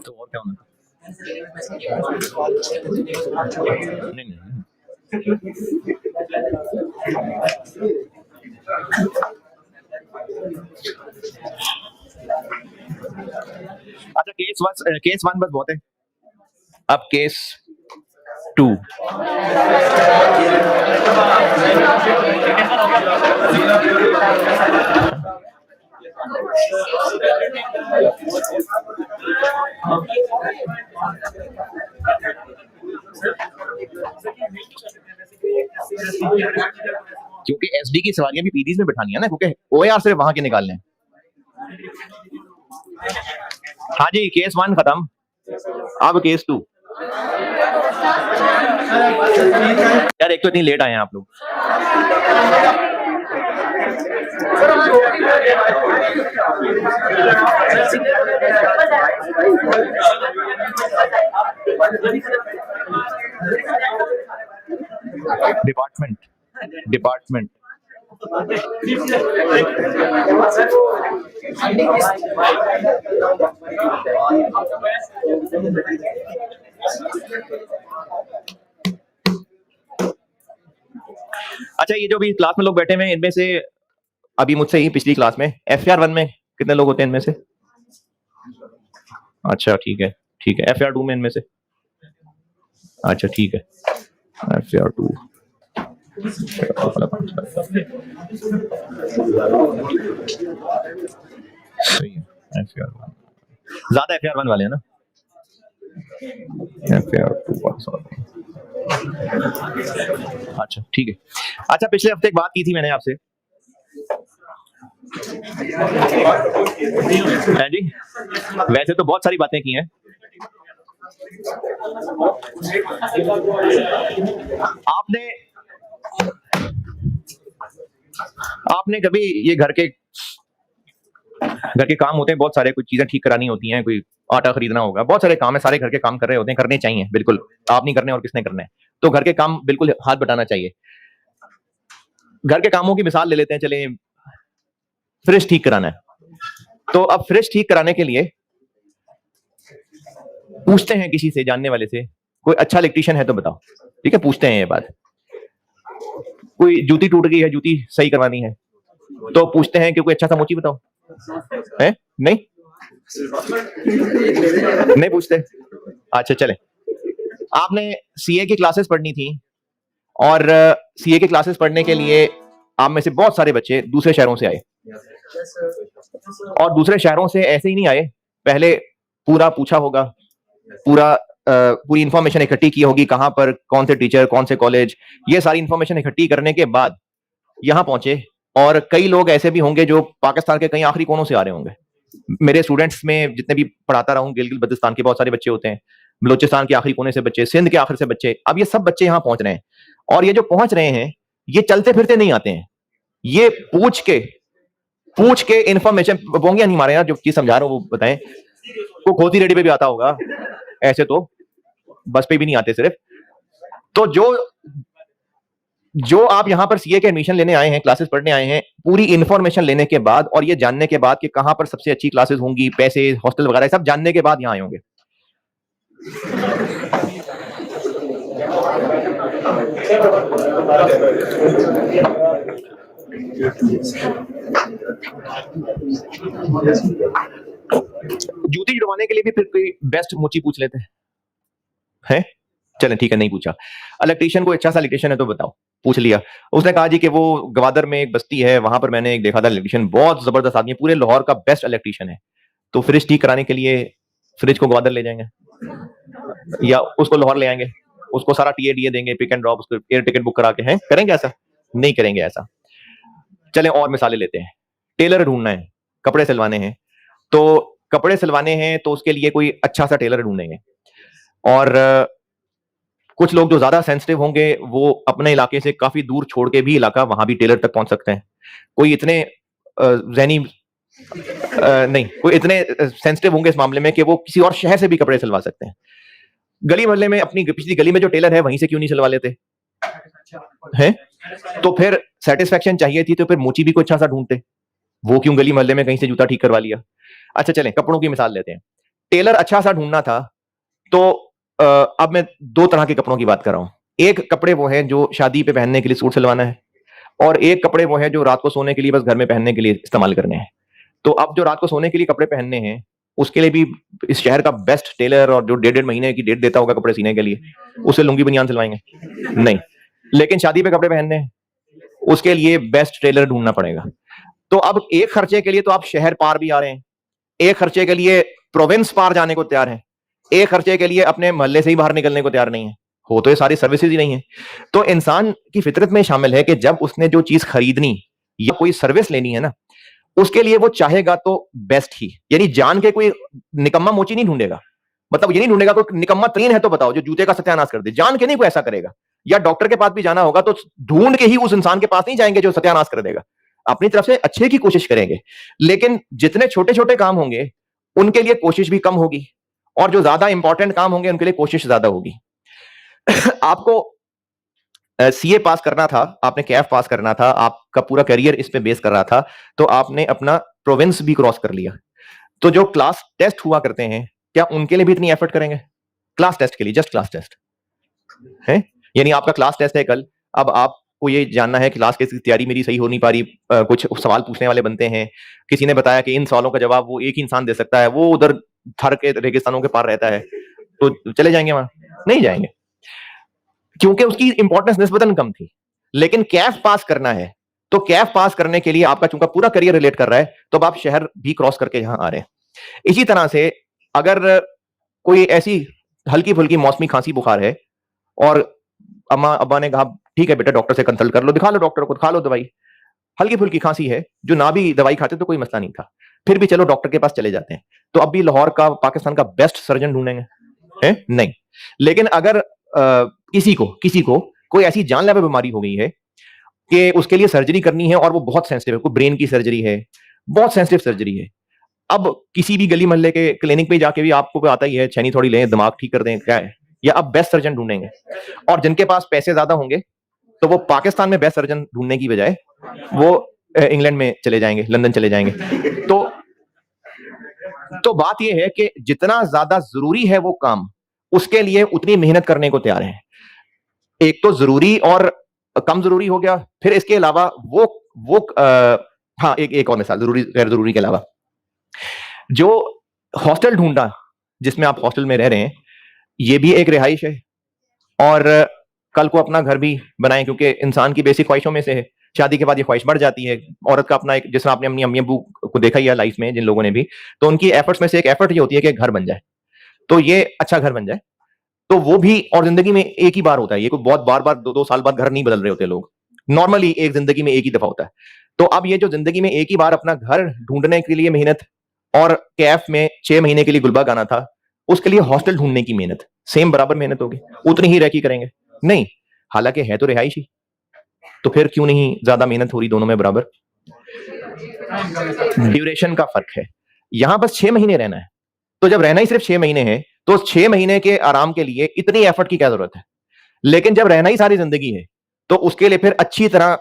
तो और क्या होना था? नहीं नहीं। अच्छा, केस वन बस बहुत है। अब केस 2। क्योंकि एसडी की सवारियां भी पीडीज में बिठानी है ना, क्योंकि ओएआर से वहां के निकालने हैं। हाँ जी, केस 1 खत्म, अब केस 2। यार एक तो इतनी लेट आए हैं आप लोग। डिपार्टमेंट अच्छा, ये जो भी क्लास में लोग बैठे हुए हैं, इनमें से अभी मुझसे ही पिछली क्लास में एफआर 1 में कितने लोग होते हैं इनमें से? अच्छा ठीक है, ठीक है। एफआर 2 में इनमें से? अच्छा ठीक है। एफआर 2 सही है। एफआर 1 ज्यादा एफआर 1 वाले हैं ना? एफआर 2 अच्छा ठीक है। अच्छा, पिछले हफ्ते एक बात की थी मैंने आपसे। है जी, वैसे तो बहुत सारी बातें की हैं। आपने कभी ये घर के काम होते हैं बहुत सारे, कुछ चीजें ठीक करानी होती हैं, कोई आटा खरीदना होगा, बहुत सारे काम है, सारे घर के काम कर रहे होते हैं, करने चाहिए बिल्कुल। आप नहीं करने और किसने करने हैं? तो घर के काम बिल्कुल हाथ बटाना चाहिए। घर के कामों की मिसाल ले लेते हैं, चले फ्रिज ठीक कराना है, तो अब फ्रिज ठीक कराने के लिए पूछते हैं किसी से, जानने वाले से, कोई अच्छा इलेक्ट्रीशियन है तो बताओ। ठीक है, पूछते हैं ये बात। कोई जूती टूट गई है, जूती सही करवानी है, तो पूछते हैं कि कोई अच्छा सा मोची बताओ। है? नहीं नहीं पूछते। अच्छा चले, आपने सीए की क्लासेस पढ़नी थी, और सीए की क्लासेस पढ़ने के लिए आप में से बहुत सारे बच्चे दूसरे शहरों से आए, और दूसरे शहरों से ऐसे ही नहीं आए, पहले पूरा पूछा होगा, पूरी इंफॉर्मेशन इकट्ठी की होगी, कहां पर कौन से टीचर, कौन से कॉलेज, ये सारी इंफॉर्मेशन इकट्ठी करने के बाद यहां पहुंचे। और कई लोग ऐसे भी होंगे जो पाकिस्तान के कई आखिरी कोनों से आ रहे होंगे। मेरे स्टूडेंट्स में जितने भी पढ़ाता रहा हूं, गिलगित बल्तिस्तान के बहुत सारे बच्चे होते हैं, बलोचिस्तान के आखिरी कोने से बच्चे, सिंध के आखिर से बच्चे, अब ये सब बच्चे यहाँ पहुंच रहे हैं। और ये जो पहुंच रहे हैं, ये चलते फिरते नहीं आते हैं, ये पूछ के इंफॉर्मेशन। बोंगिया नहीं मारे यार, जो चीज समझा रहा हूं वो बताएं। को खोती रेडी पे भी आता होगा, ऐसे तो बस पे भी नहीं आते सिर्फ। तो जो आप यहां पर सीए के एडमिशन लेने आए हैं, क्लासेस पढ़ने आए हैं, पूरी इंफॉर्मेशन लेने के बाद और ये जानने के बाद कि कहां पर सबसे अच्छी क्लासेस होंगी, पैसे, हॉस्टल वगैरह सब जानने के बाद यहां आए होंगे। जूती जुड़वाने के लिए भी फिर कोई बेस्ट मोची पूछ लेते हैं। चलें ठीक है, नहीं पूछा। इलेक्ट्रीशियन को अच्छा सा इलेक्ट्रीशियन है तो बताओ, पूछ लिया। उसने कहा जी कि वो गवादर में एक बस्ती है, वहां पर मैंने एक देखा था इलेक्ट्रीशियन, बहुत जबरदस्त आदमी है, पूरे लाहौर का बेस्ट इलेक्ट्रीशियन है। तो फ्रिज ठीक कराने के लिए फ्रिज को गवादर ले जाएंगे या उसको लाहौर ले आएंगे, उसको सारा टीए डीए देंगे, पिक एंड ड्रॉप, उसको एयर टिकट बुक करा के, हैं करेंगे ऐसा? नहीं करेंगे ऐसा। चले और मिसालें लेते हैं। टेलर ढूंढना है, कपड़े सिलवाने हैं, तो कपड़े सिलवाने हैं तो उसके लिए कोई अच्छा सा टेलर ढूंढेंगे। और कुछ लोग जो ज्यादा सेंसिटिव होंगे वो अपने इलाके से काफी दूर छोड़ के भी इलाका, वहां भी टेलर तक पहुंच सकते हैं। कोई इतने जहनी नहीं, कोई इतने सेंसिटिव होंगे इस मामले में कि वो किसी और शहर से भी कपड़े सिलवा सकते हैं। गली मोहल्ले में अपनी पिछली गली में जो टेलर है वहीं से क्यों नहीं सिलवा लेते हैं? तो फिर सेटिस्फेक्शन चाहिए थी तो फिर मोची भी कोई अच्छा सा ढूंढते, वो क्यों गली मोहल्ले में कहीं से जूता ठीक करवा लिया। अच्छा चलें, कपड़ों की मिसाल लेते हैं। टेलर अच्छा सा ढूंढना था तो अब मैं दो तरह के कपड़ों की बात कर रहा हूं। एक कपड़े वो हैं जो शादी पे पहनने के लिए सूट सिलवाना है, और एक कपड़े वो हैं जो रात को सोने के लिए बस घर में पहनने के लिए इस्तेमाल करने हैं। तो अब जो रात को सोने के लिए कपड़े पहनने हैं उसके लिए भी इस शहर का बेस्ट टेलर, और जो 1.5 महीने की डेट देता होगा कपड़े सीने के लिए, उसे लुंगी बनियान सिलवाएंगे? नहीं। लेकिन शादी पे कपड़े पहनने हैं, उसके लिए बेस्ट टेलर ढूंढना पड़ेगा। तो अब एक खर्चे के लिए तो आप शहर पार भी आ रहे हैं, एक खर्चे के लिए प्रोविंस पार जाने को तैयार हैं, एक खर्चे के लिए अपने मोहल्ले से ही बाहर निकलने को तैयार नहीं है। हो तो ये सारी सर्विसेज ही नहीं है। तो इंसान की फितरत में शामिल है कि जब उसने जो चीज खरीदनी या कोई सर्विस लेनी है ना, उसके लिए वो चाहेगा तो बेस्ट ही, यानी जान के कोई निकम्मा मोची नहीं ढूंढेगा। मतलब ये नहीं ढूंढेगा कोई निकम्मा तरीन है तो बताओ जो जूते का सत्यानाश कर दे, जान के नहीं कोई ऐसा करेगा। या डॉक्टर के पास भी जाना होगा तो ढूंढ के ही उस इंसान के पास नहीं जाएंगे जो सत्यानाश कर देगा। अपनी तरफ से अच्छे की कोशिश करेंगे, लेकिन जितने छोटे छोटे काम होंगे उनके लिए कोशिश भी कम होगी, और जो ज्यादा इंपॉर्टेंट काम होंगे उनके लिए कोशिश ज्यादा होगी। आपको सीए पास करना था, आपने कैफ पास करना था, आपका पूरा करियर इस पे बेस कर रहा था, तो आपने अपना प्रोविंस भी क्रॉस कर लिया। तो जो क्लास टेस्ट हुआ करते हैं, क्या उनके लिए भी इतनी एफर्ट करेंगे? क्लास टेस्ट के लिए, जस्ट क्लास टेस्ट है, यानी आपका क्लास टेस्ट है कल। अब आपको ये जानना है क्लास की तैयारी मेरी सही हो नहीं पा रही, कुछ सवाल पूछने वाले बनते हैं, किसी ने बताया कि इन सवालों का जवाब वो एक ही इंसान दे सकता है, वो उधर थर के रेगिस्तानों के पार रहता है, तो चले जाएंगे वहां? नहीं जाएंगे, क्योंकि उसकी इंपॉर्टेंस निस्बतन कम थी। लेकिन कैफ पास करना है, तो कैफ पास करने के लिए आपका चूंकि पूरा करियर रिलेट कर रहा है, तो अब आप शहर भी क्रॉस करके यहां आ रहे हैं। इसी तरह से अगर कोई ऐसी हल्की फुल्की मौसमी खांसी बुखार है और अम्मा अब्बा ने कहा ठीक है बेटा डॉक्टर से कंसल्ट कर लो, दिखा लो डॉक्टर को, खा लो दवाई, हल्की फुल्की खांसी है, जो ना भी दवाई खाते तो कोई मसला नहीं था, फिर भी चलो डॉक्टर के पास चले जाते हैं, तो अब भी लाहौर का पाकिस्तान का बेस्ट सर्जन ढूंढेंगे? है नहीं। लेकिन अगर किसी को कोई ऐसी जानलेवा बीमारी हो गई है कि उसके लिए सर्जरी करनी है और वो बहुत सेंसिटिव है, कोई ब्रेन की सर्जरी है, बहुत सेंसिटिव सर्जरी है, अब किसी भी गली मोहल्ले के क्लिनिक पे जाके भी आपको आता ही है छैनी थोड़ी लें दिमाग ठीक कर दें, क्या है, या अब बेस्ट सर्जन ढूंढेंगे? और जिनके पास पैसे ज्यादा होंगे तो वो पाकिस्तान में बेस्ट सर्जन ढूंढने की बजाय वो इंग्लैंड में चले जाएंगे, लंदन चले जाएंगे। तो बात यह है कि जितना ज्यादा जरूरी है वो काम, उसके लिए उतनी मेहनत करने को तैयार है। एक तो जरूरी और कम जरूरी हो गया, फिर इसके अलावा हाँ एक और मिसाल जरूरी गैर जरूरी के अलावा, जो हॉस्टल ढूंढा जिसमें आप हॉस्टल में रह रहे हैं, ये भी एक रिहाइश है, और कल को अपना घर भी बनाएं, क्योंकि इंसान की बेसिक ख्वाहिशों में से है। शादी के बाद ये ख्वाहिश बढ़ जाती है औरत का अपना एक, जिस आपने अपनी अम्मी अब्बू को देखा ही है लाइफ में जिन लोगों ने भी, तो उनकी एफर्ट्स में से एक एफर्ट ये होती है कि घर बन जाए, तो ये अच्छा घर बन जाए। तो वो भी, और जिंदगी में एक ही बार होता है ये, कोई बहुत बार बार 2-2 साल बाद घर नहीं बदल रहे होते लोग, नॉर्मली एक जिंदगी में एक ही दफा होता है। तो अब ये जो जिंदगी में एक ही बार अपना घर ढूंढने के लिए मेहनत, और कैफ में 6 महीने के लिए गुलबा गाना था, उसके लिए हॉस्टल ढूंढने की मेहनत, सेम बराबर मेहनत होगी, उतनी ही रैकी करेंगे? नहीं, हालांकि है तो रिहाइश ही, तो फिर क्यों नहीं ज्यादा मेहनत हो रही दोनों में बराबर? ड्यूरेशन का फर्क है। यहां बस 6 महीने रहना है, तो जब रहना ही सिर्फ 6 महीने है तो 6 महीने के आराम के लिए इतनी एफर्ट की क्या जरूरत है? लेकिन जब रहना ही सारी जिंदगी है तो उसके लिए फिर अच्छी तरह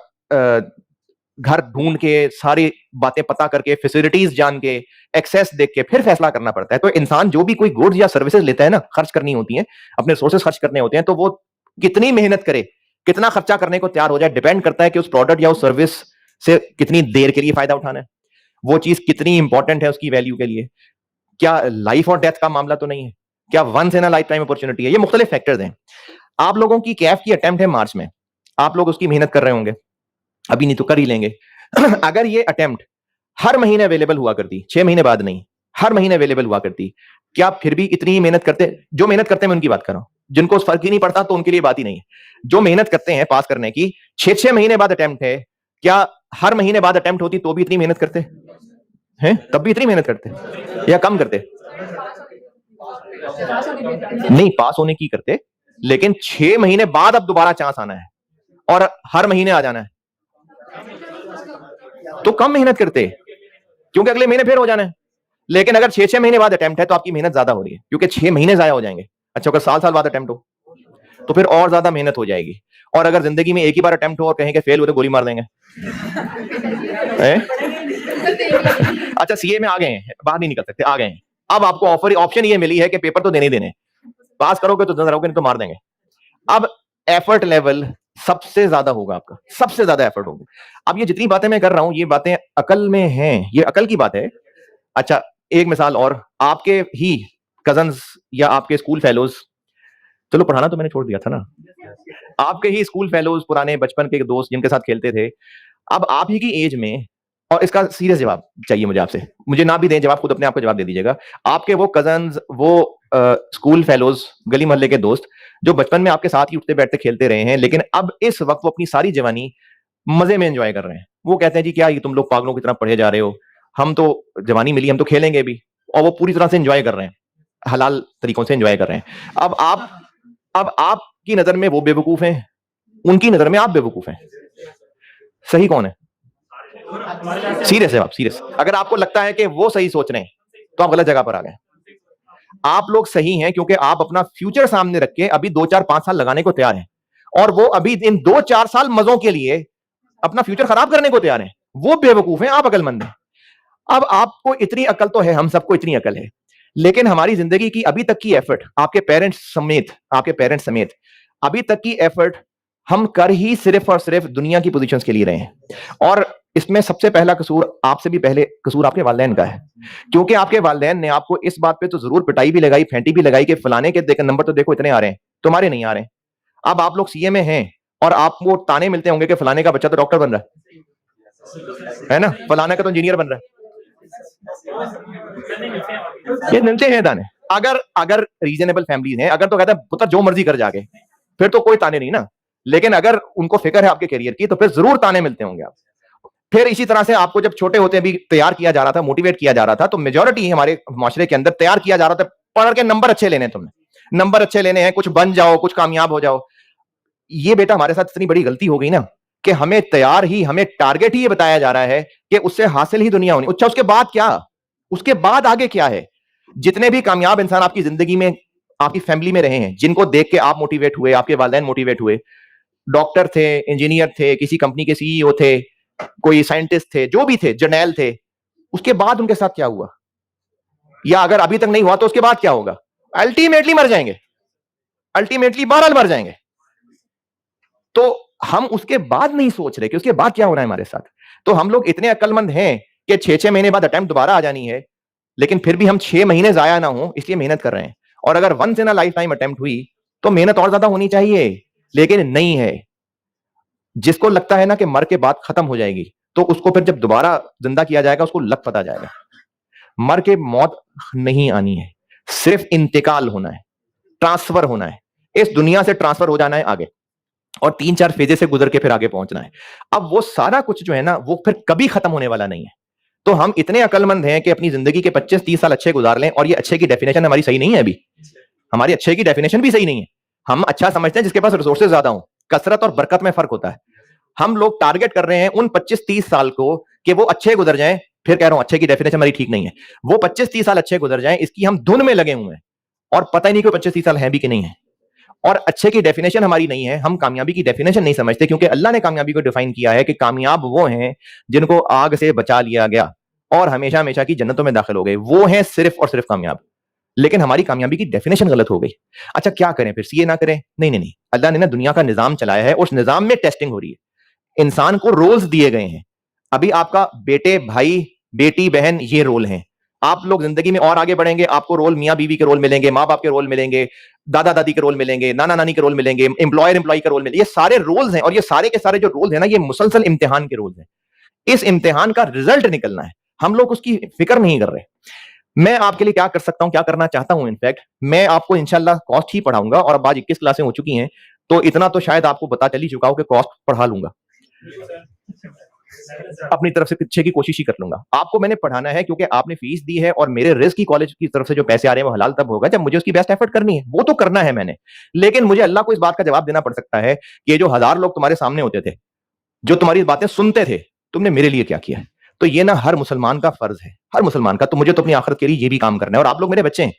घर ढूंढ के, सारी बातें पता करके, फैसिलिटीज जान के, एक्सेस देख के फिर फैसला करना पड़ता है। तो इंसान जो भी कोई गुड्स या सर्विसेज लेता है ना, खर्च करनी होती है, अपने रिसोर्सेज खर्च करने होते हैं, तो वो कितनी मेहनत करे, कितना खर्चा करने को तैयार हो जाए, डिपेंड करता है कि उस प्रोडक्ट या उस सर्विस से कितनी देर के लिए फायदा उठाना है, वो चीज कितनी इंपॉर्टेंट है उसकी वैल्यू के लिए, क्या लाइफ और डेथ का मामला तो नहीं है, क्या once in a lifetime opportunity है, ये मुख्तलिफ फैक्टर्स हैं। आप लोगों की कैफ की अटेम्प्ट है मार्च में, आप लोग उसकी मेहनत कर रहे होंगे, अभी नहीं तो कर ही लेंगे। अगर ये अटेम्प्ट हर महीने अवेलेबल हुआ करती, 6 महीने बाद नहीं, हर महीने अवेलेबल हुआ करती, क्या फिर भी इतनी मेहनत करते? जो मेहनत करते हैं मैं उनकी बात कर रहा हूं, जिनको उस फर्क ही नहीं पड़ता तो उनके लिए बात ही नहीं है। जो मेहनत करते हैं पास करने की, 6-6 महीने बाद अटेम्प्ट है, क्या हर महीने बाद अटेम्प्ट होती तो भी इतनी मेहनत करते हैं? तब भी इतनी मेहनत करते या कम करते? नहीं, पास होने की करते, लेकिन 6 महीने बाद अब दोबारा चांस आना है और हर महीने आ जाना है, तो कम मेहनत करते। क्योंकि अगले महीने फिर हो जाना है। लेकिन अगर 6-6 महीने बाद अटेम्प्ट है तो आपकी मेहनत ज्यादा हो रही है, क्योंकि 6 महीने जाया हो जाएंगे। अच्छा, अगर साल बाद अटेम्प्ट हो तो फिर और ज्यादा मेहनत हो जाएगी। और अगर जिंदगी में एक ही बार अटेम्प्ट हो और कहें कि फेल हुए तो गोली मार देंगे। अच्छा, सीए में आ गए हैं, बाहर नहीं निकल सकते, आ गए हैं। अब आपको ऑप्शन ये मिली है कि पेपर तो देने ही देने, पास करोगे तो रहोगे, नहीं तो मार देंगे। अब एफर्ट लेवल सबसे ज्यादा होगा आपका, सबसे ज्यादा एफर्ट होगा। अब ये जितनी बातें मैं कर रहा हूं ये बातें अकल में हैं, ये अकल की बात है। अच्छा, एक मिसाल और, आपके ही कजन्स या आपके स्कूल फेलोज, चलो पढ़ाना तो मैंने छोड़ दिया था ना, आपके ही स्कूल फेलोज, पुराने बचपन के दोस्त जिनके साथ खेलते थे, अब आप ही की एज में, और इसका सीरियस जवाब चाहिए मुझे आपसे, मुझे ना भी दें जवाब, खुद अपने आप को जवाब दे दीजिएगा। आपके वो कजन्स, वो स्कूल फेलोज, गली मोहल्ले के दोस्त जो बचपन में आपके साथ ही उठते बैठते खेलते रहे हैं, लेकिन अब इस वक्त वो अपनी सारी जवानी मजे में एंजॉय कर रहे हैं, वो कहते हैं जी क्या ये तुम लोग पागलों की तरह पढ़े जा रहे हो, हम तो जवानी मिली, हम तो खेलेंगे भी, और वो पूरी तरह से एंजॉय कर रहे हैं, हलाल तरीकों से एंजॉय कर रहे हैं। अब आपकी नजर में वो बेवकूफ हैं, उनकी नजर में आप बेवकूफ हैं, सही कौन है? सीरियस है आप, सीरियस। अगर आपको लगता है कि वो सही सोच रहे हैं तो आप गलत जगह पर आ गए। आप लोग सही हैं क्योंकि आप अपना फ्यूचर सामने रख के अभी 2-4-5 साल लगाने को तैयार हैं, और वो अभी इन 2-4 साल मजों के लिए अपना फ्यूचर खराब करने को तैयार हैं। वो बेवकूफ हैं, आप अकलमंद हैं। अब आपको इतनी अकल तो है, हम सबको इतनी अकल है, लेकिन हमारी जिंदगी की अभी तक की एफर्ट, आपके पेरेंट्स समेत अभी तक की एफर्ट हम कर ही सिर्फ और सिर्फ दुनिया की पोजीशंस के लिए रहे हैं। और इसमें सबसे पहला कसूर, आपसे भी पहले कसूर आपके वालिदैन का है, क्योंकि आपके वालिदैन ने आपको इस बात पे तो जरूर पिटाई भी लगाई, फेंटी भी लगाई कि फलाने के देख नंबर तो देखो इतने आ रहे हैं, तुम्हारे नहीं आ रहे। अब आप लोग सीए में हैं और आपको ताने मिलते होंगे कि फलाने का बच्चा तो डॉक्टर बन रहा है ना, फलाने का तो इंजीनियर बन रहा है, ये मिलते हैं ताने। अगर रीजनेबल फैमिलीज हैं, अगर तो कहते हैं पुत्र जो मर्जी कर जाके, फिर तो कोई ताने नहीं ना। लेकिन अगर उनको फिक्र है आपके करियर की तो फिर जरूर ताने मिलते होंगे आप। फिर इसी तरह से आपको जब छोटे होते भी तैयार किया जा रहा था, मोटिवेट किया जा रहा था, तो मेजोरिटी हमारे माशरे के अंदर तैयार किया जा रहा था, पढ़ के नंबर अच्छे लेने, तुमने नंबर अच्छे लेने हैं, कुछ बन जाओ, कुछ कामयाब हो जाओ। ये बेटा हमारे साथ इतनी बड़ी गलती हो गई ना कि हमें तैयार ही, हमें टारगेट ही ये बताया जा रहा है कि उससे हासिल ही दुनिया होनी। अच्छा, उसके बाद क्या, उसके बाद आगे क्या है? जितने भी कामयाब इंसान आपकी जिंदगी में, आपकी फैमिली में रहे हैं, जिनको देख के आप मोटिवेट हुए, आपके वालिदैन मोटिवेट हुए, डॉक्टर थे, इंजीनियर थे, किसी कंपनी के सीईओ थे, कोई साइंटिस्ट थे, जो भी थे, जर्नैल थे, उसके बाद उनके साथ क्या हुआ, या अगर अभी तक नहीं हुआ तो उसके बाद क्या होगा? अल्टीमेटली मर जाएंगे, अल्टीमेटली बहरहाल मर जाएंगे। तो हम उसके बाद नहीं सोच रहे कि उसके बाद क्या हो रहा है हमारे साथ। तो हम लोग इतने अक्लमंद हैं कि 6-6 महीने बाद अटेम्प्ट दोबारा आ जानी है, लेकिन फिर भी हम 6 महीने जाया ना हो इसलिए मेहनत कर रहे हैं। और अगर once in a lifetime attempt हुई तो मेहनत और ज्यादा होनी चाहिए, लेकिन नहीं है। जिसको लगता है ना कि मर के बाद खत्म हो जाएगी, तो उसको फिर जब दोबारा जिंदा किया जाएगा उसको लग पता जाएगा। मर के मौत नहीं आनी है, सिर्फ इंतकाल होना है, ट्रांसफर होना है, इस दुनिया से ट्रांसफर हो जाना है आगे, और 3-4 फेजेस से गुजर के फिर आगे पहुंचना है। अब वो सारा कुछ जो है ना वो फिर कभी खत्म होने वाला नहीं है। तो हम इतने अकलमंद हैं कि अपनी जिंदगी के 25-30 साल अच्छे गुजार लें। और ये अच्छे की डेफिनेशन हमारी सही नहीं है, अभी हमारी अच्छे की डेफिनेशन भी सही नहीं है। हम अच्छा समझते हैं जिसके पास रिसोर्सेज ज्यादा हो, कसरत और बरकत में फर्क होता है। हम लोग टारगेट कर रहे हैं उन 25-30 साल को कि वो अच्छे गुजर जाएं। फिर कह रहा हूं अच्छे की डेफिनेशन हमारी ठीक नहीं है, वो 25-30 साल अच्छे गुजर जाएं, इसकी हम धुन में लगे हुए हैं और पता ही नहीं कि 25-30 साल है भी कि नहीं है। और अच्छे की डेफिनेशन हमारी नहीं है, हम कामयाबी की डेफिनेशन नहीं समझते, क्योंकि अल्लाह ने कामयाबी को डिफाइन किया है कि कामयाब वो हैं जिनको आग से बचा लिया गया और हमेशा हमेशा की जन्नतों में दाखिल हो गए, वो हैं सिर्फ और सिर्फ कामयाब। लेकिन हमारी कामयाबी की डेफिनेशन गलत हो गई। अच्छा, क्या करें फिर? सीए ना करें? नहीं नहीं नहीं, अल्लाह ने ना दुनिया का निजाम चलाया है, उस निजाम में टेस्टिंग हो रही है। इंसान को रोल्स दिए गए हैं। अभी आपका बेटे, भाई, बेटी, बहन, ये रोल हैं। आप लोग जिंदगी में और आगे बढ़ेंगे, आपको रोल मियां बीवी के रोल मिलेंगे, माँ बाप के रोल मिलेंगे, दादा दादी के रोल मिलेंगे, नाना नानी के रोल मिलेंगे, एम्प्लॉयर एम्प्लॉय के रोल मिलेंगे। ये सारे रोल्स हैं, और ये सारे के सारे जो रोल्स हैं ना, ये मुसलसल इम्तिहान के रोल्स हैं। इस इम्तिहान का रिजल्ट निकलना है, हम लोग उसकी फिक्र नहीं कर रहे। मैं आपके लिए क्या कर सकता हूं, क्या करना चाहता हूं, इनफैक्ट मैं आपको इंशाल्लाह कॉस्ट ही पढ़ाऊंगा। और अब आज 21 क्लासें हो चुकी हैं, तो इतना तो शायद आपको पता चल ही चुका हो कि कॉस्ट पढ़ा लूंगा, अपनी तरफ से पीछे की कोशिश ही कर लूंगा। आपको मैंने पढ़ाना है क्योंकि आपने फीस दी है, और मेरे रिस्क की कॉलेज की तरफ से जो पैसे आ रहे हैं वो हलाल तब होगा जब मुझे उसकी बेस्ट एफर्ट करनी है, वो तो करना है मैंने। लेकिन मुझे अल्लाह को इस बात का जवाब देना पड़ सकता है कि ये जो 1000 लोग तुम्हारे सामने होते थे, जो तुम्हारी बातें सुनते थे, तुमने मेरे लिए क्या किया है? तो ये ना हर मुसलमान का फर्ज है, हर मुसलमान का। तो मुझे तो अपनी आखिरत के लिए ये भी काम करना है। और आप लोग मेरे बच्चे हैं,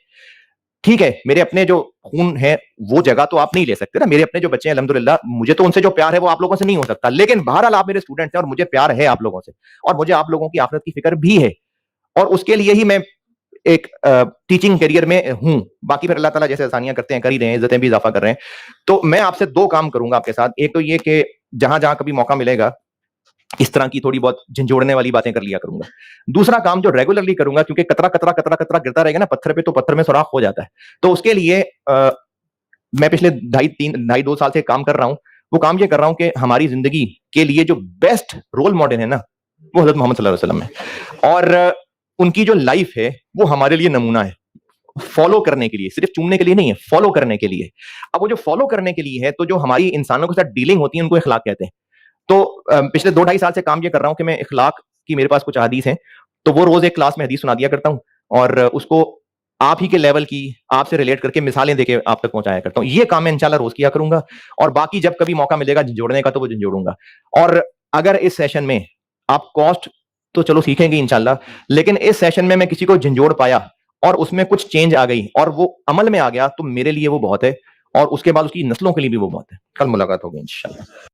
ठीक है, मेरे अपने जो खून है वो जगह तो आप नहीं ले सकते ना। मेरे अपने जो बच्चे हैं अल्हम्दुलिल्लाह, मुझे तो उनसे जो प्यार है वो आप लोगों से नहीं हो सकता, लेकिन बहरहाल आप मेरे स्टूडेंट्स हैं और मुझे प्यार है आप लोगों से, और मुझे आप लोगों की आखिरत की फिक्र भी है, और उसके लिए ही मैं एक टीचिंग करियर में हूं। बाकी फिर अल्लाह ताला जैसे आसानियां करते हैं कर ही रहे हैं, इज्जतें भी इजाफा कर रहे हैं। तो मैं आपसे दो काम करूंगा आपके साथ। एक तो ये कि जहां जहां कभी मौका मिलेगा इस तरह की थोड़ी बहुत झंझोड़ने वाली बातें कर लिया करूंगा। दूसरा काम जो रेगुलरली करूंगा, क्योंकि कतरा कतरा कतरा कतरा गिरता रहेगा ना पत्थर पे, तो पत्थर में सुराख हो जाता है। तो उसके लिए मैं पिछले ढाई दो साल से काम कर रहा हूं। वो काम ये कर रहा हूं कि हमारी जिंदगी के लिए जो बेस्ट रोल मॉडल है ना, वो हजरत मोहम्मद सल्लल्लाहु अलैहि वसल्लम है, और उनकी जो लाइफ है वो हमारे लिए नमूना है फॉलो करने के लिए, सिर्फ चूमने के लिए नहीं है, फॉलो करने के लिए। अब वो जो फॉलो करने के लिए है, तो जो हमारी इंसानों के साथ डीलिंग होती है उनको इखलाक कहते हैं। तो पिछले 2-2.5 साल से काम ये कर रहा हूं कि मैं इखलाक की, मेरे पास कुछ हदीस हैं, तो वो रोज एक क्लास में हदीस सुना दिया करता हूं, और उसको आप ही के लेवल की, आपसे रिलेट करके मिसालें देके आप तक पहुंचाया करता हूं। ये काम मैं इंशाल्लाह रोज किया करूंगा, और बाकी जब कभी मौका मिलेगा झंझोड़ने का तो वो झंझोड़ूंगा। और अगर इस सेशन में आप कॉस्ट तो चलो सीखेंगे इंशाल्लाह, लेकिन इस सेशन में मैं किसी को झंझोड़ पाया और उसमें कुछ चेंज आ गई और वो अमल में आ गया, तो मेरे लिए वो बहुत है, और उसके बाद उसकी नस्लों के लिए भी वो बहुत है। कल मुलाकात होगी इंशाल्लाह।